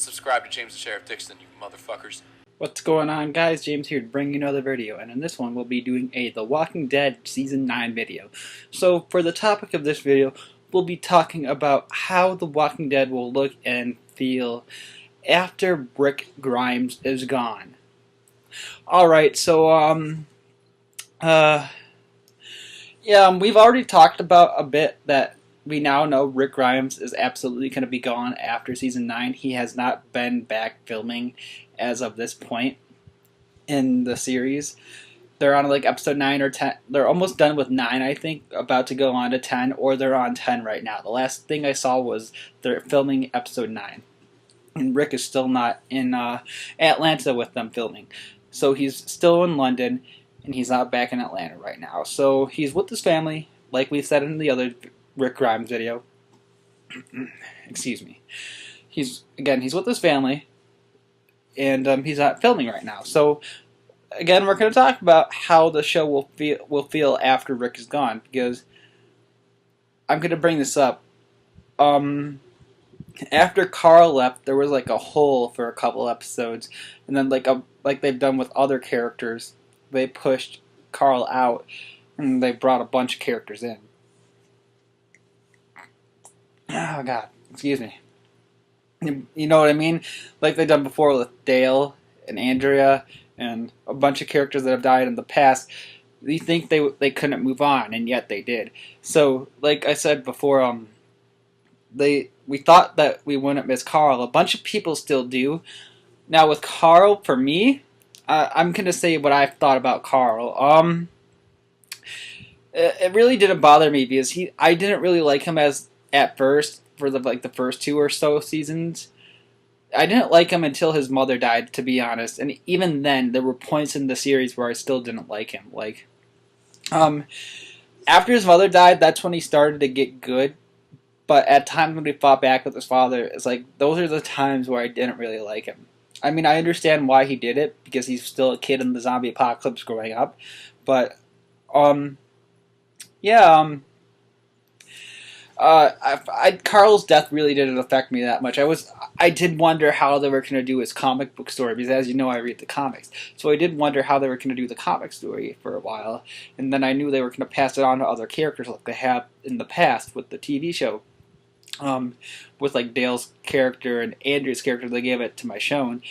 subscribe to James the Sheriff Dixon, you motherfuckers. What's going on, guys? James here to bring you another video, and in this one we'll be doing a The Walking Dead Season 9 video. So for the topic of this video, we'll be talking about how The Walking Dead will look and feel after Rick Grimes is gone. Alright, so we've already talked about a bit that we now know Rick Grimes is absolutely going to be gone after Season 9. He has not been back filming as of this point in the series. They're on like episode 9 or 10. They're almost done with 9, I think, about to go on to 10, or they're on 10 right now. The last thing I saw was they're filming episode 9. And Rick is still not in Atlanta with them filming. So he's still in London, and he's not back in Atlanta right now. So he's with his family, like we said in the other Rick Grimes video. Excuse me. He's with his family, and he's not filming right now. So again, we're going to talk about how the show will feel after Rick is gone, because I'm going to bring this up. After Carl left, there was like a hole for a couple episodes, and then like they've done with other characters, they pushed Carl out and they brought a bunch of characters in. Oh God, excuse me. You know what I mean? Like they've done before with Dale and Andrea and a bunch of characters that have died in the past. You think they couldn't move on, and yet they did. So, like I said before, we thought that we wouldn't miss Carl. A bunch of people still do. Now with Carl, for me, I'm gonna say what I've thought about Carl. It really didn't bother me because I didn't really like him at first for the first 2 or so seasons. I didn't like him until his mother died, to be honest. And even then, there were points in the series where I still didn't like him. Like, after his mother died, that's when he started to get good. But at times when he fought back with his father, it's like those are the times where I didn't really like him. I mean, I understand why he did it, because he's still a kid in the zombie apocalypse growing up. But, Carl's death really didn't affect me that much. I did wonder how they were going to do his comic book story, because as you know, I read the comics. So I did wonder how they were going to do the comic story for a while. And then I knew they were going to pass it on to other characters like they have in the past with the TV show. With like Dale's character and Andrew's character, they gave it to Michonne.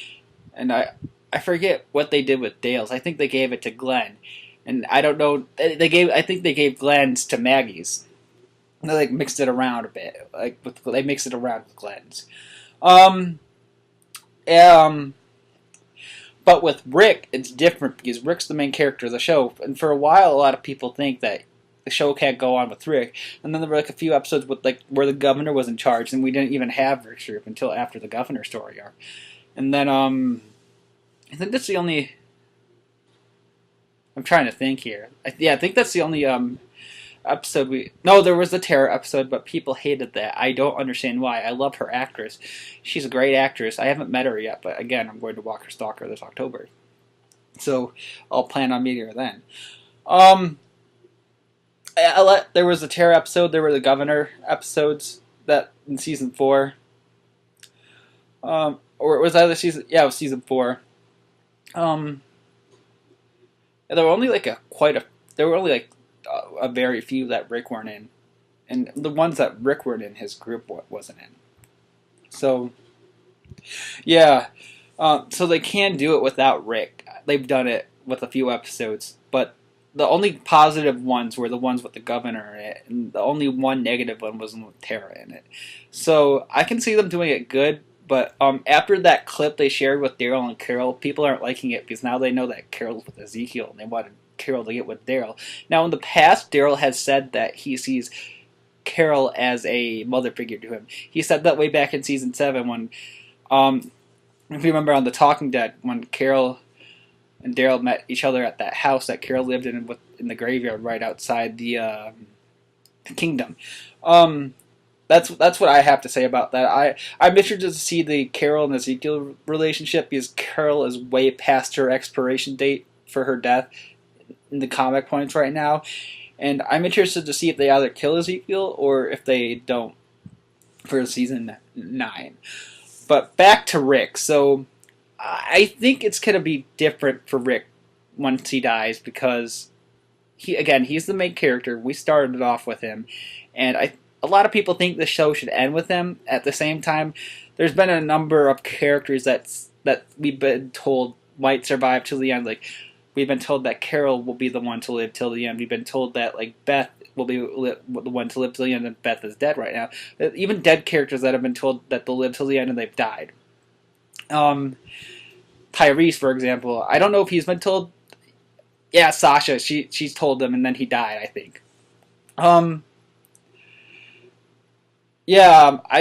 And I forget what they did with Dale's. I think they gave it to Glenn. And I don't know, I think they gave Glenn's to Maggie's. They like mixed it around a bit, they mixed it around with Glenn's. But with Rick, it's different because Rick's the main character of the show, and for a while, a lot of people think that the show can't go on with Rick. And then there were like a few episodes with where the governor was in charge, and we didn't even have Rick's group until after the governor story arc. And then I think that's the only. I'm trying to think here. I think that's the only episode there was the Terror episode, but people hated that. I don't understand why. I love her actress. She's a great actress. I haven't met her yet, but again, I'm going to Walker Stalker this October. So I'll plan on meeting her then. There was the Terror episode, there were the Governor episodes that in season 4. Or it was either season it was season 4. There were only a very few that Rick weren't in, and the ones that Rick weren't in, his group wasn't in. So, yeah, so they can do it without Rick. They've done it with a few episodes, but the only positive ones were the ones with the governor in it, and the only one negative one was with Tara in it. So I can see them doing it good. But after that clip they shared with Daryl and Carol, people aren't liking it because now they know that Carol's with Ezekiel and they wanted Carol to get with Daryl. Now in the past, Daryl has said that he sees Carol as a mother figure to him. He said that way back in season 7 when, if you remember on The Talking Dead, when Carol and Daryl met each other at that house that Carol lived in the graveyard right outside the kingdom. That's what I have to say about that. I'm interested to see the Carol and Ezekiel relationship because Carol is way past her expiration date for her death in the comic points right now. And I'm interested to see if they either kill Ezekiel or if they don't for season 9. But back to Rick. So I think it's gonna be different for Rick once he dies because he's the main character. We started off with him, and a lot of people think the show should end with him. At the same time, there's been a number of characters that we've been told might survive till the end. Like we've been told that Carol will be the one to live till the end. We've been told that like Beth will be the one to live till the end, and Beth is dead right now. Even dead characters that have been told that they'll live till the end and they've died. Tyrese, for example, I don't know if he's been told. Yeah, Sasha, she's told him, and then he died, I think. I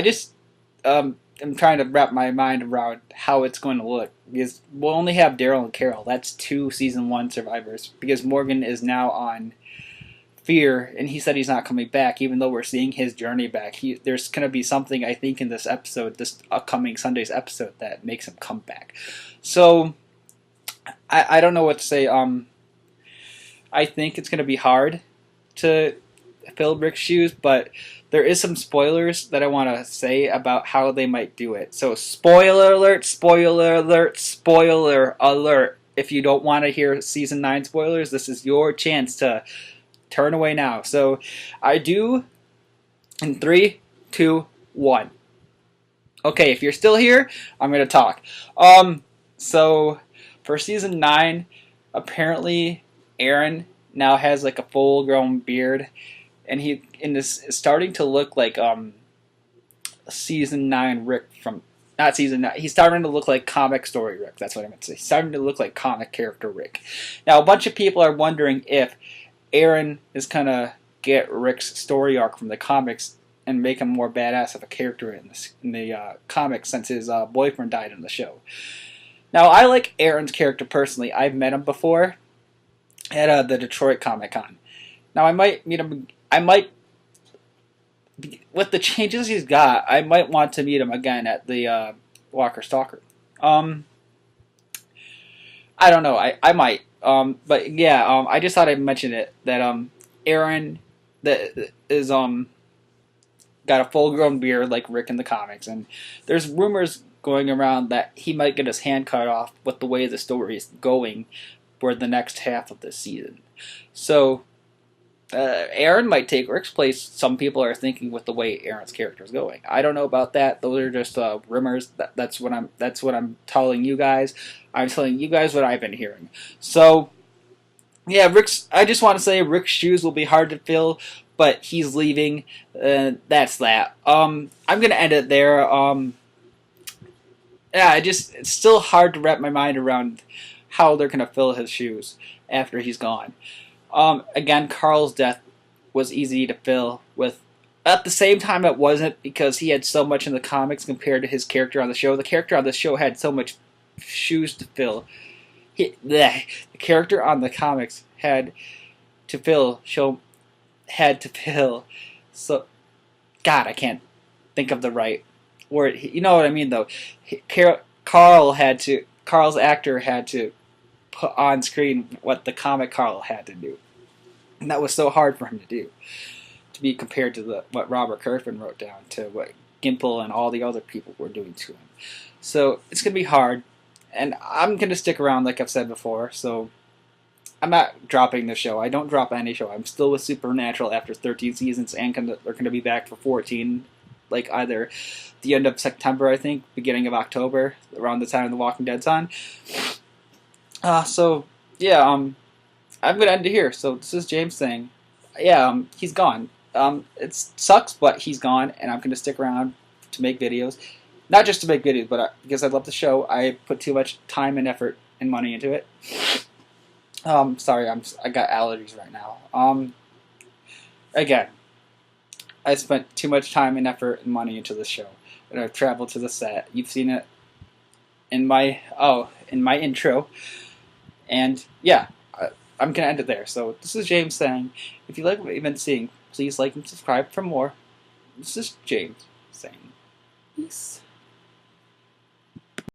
just I'm trying to wrap my mind around how it's going to look because we'll only have Daryl and Carol. That's 2 season 1 survivors because Morgan is now on Fear, and he said he's not coming back, even though we're seeing his journey back. There's going to be something, I think, in this episode, this upcoming Sunday's episode, that makes him come back. So, I don't know what to say. I think it's going to be hard to fill Rick's shoes, but there is some spoilers that I want to say about how they might do it. So, spoiler alert, spoiler alert, spoiler alert. If you don't want to hear Season 9 spoilers, this is your chance to turn away now. So, I do in 3, 2, 1. Okay, if you're still here, I'm going to talk. So, for Season 9, apparently Aaron now has like a full-grown beard, and he is starting to look like Season 9 Rick from not Season 9. He's starting to look like comic story Rick. That's what I meant to say. He's starting to look like comic character Rick. Now, a bunch of people are wondering if Aaron is gonna get Rick's story arc from the comics and make him more badass of a character in the comics since his boyfriend died in the show. Now, I like Aaron's character personally. I've met him before at the Detroit Comic Con. Now, I might meet him. With the changes he's got, I might want to meet him again at the Walker Stalker. I don't know. I might. But yeah, I just thought I'd mention it that Aaron that is got a full-grown beard like Rick in the comics, and there's rumors going around that he might get his hand cut off with the way the story is going for the next half of the season. So Aaron might take Rick's place. Some people are thinking with the way Aaron's character is going. I don't know about that. Those are just rumors. That's what I'm telling you guys. I'm telling you guys what I've been hearing. So yeah, I just want to say Rick's shoes will be hard to fill, but he's leaving. That's that. I'm gonna end it there. It's still hard to wrap my mind around how they're gonna fill his shoes after he's gone. Again, Carl's death was easy to fill with. At the same time, it wasn't because he had so much in the comics compared to his character on the show. The character on the show had so much shoes to fill. The character on the comics had to fill. So, God, I can't think of the right word. You know what I mean, though. Carl's actor had to put on screen what the comic Carl had to do. And that was so hard for him to do. To be compared to what Robert Kirkman wrote down, to what Gimple and all the other people were doing to him. So it's going to be hard. And I'm going to stick around like I've said before. So I'm not dropping the show. I don't drop any show. I'm still with Supernatural after 13 seasons, and they're going to be back for 14. Like either the end of September, I think, beginning of October, around the time The Walking Dead's on. So yeah, I'm gonna end it here. So this is James saying, yeah, he's gone. It sucks, but he's gone, and I'm gonna stick around to make videos, not just to make videos, but because I love the show. I put too much time and effort and money into it. Sorry, I got allergies right now. Again, I spent too much time and effort and money into this show, and I've traveled to the set. You've seen it in my intro. And yeah, I'm going to end it there. So this is James saying, if you like what you've been seeing, please like and subscribe for more. This is James saying, peace.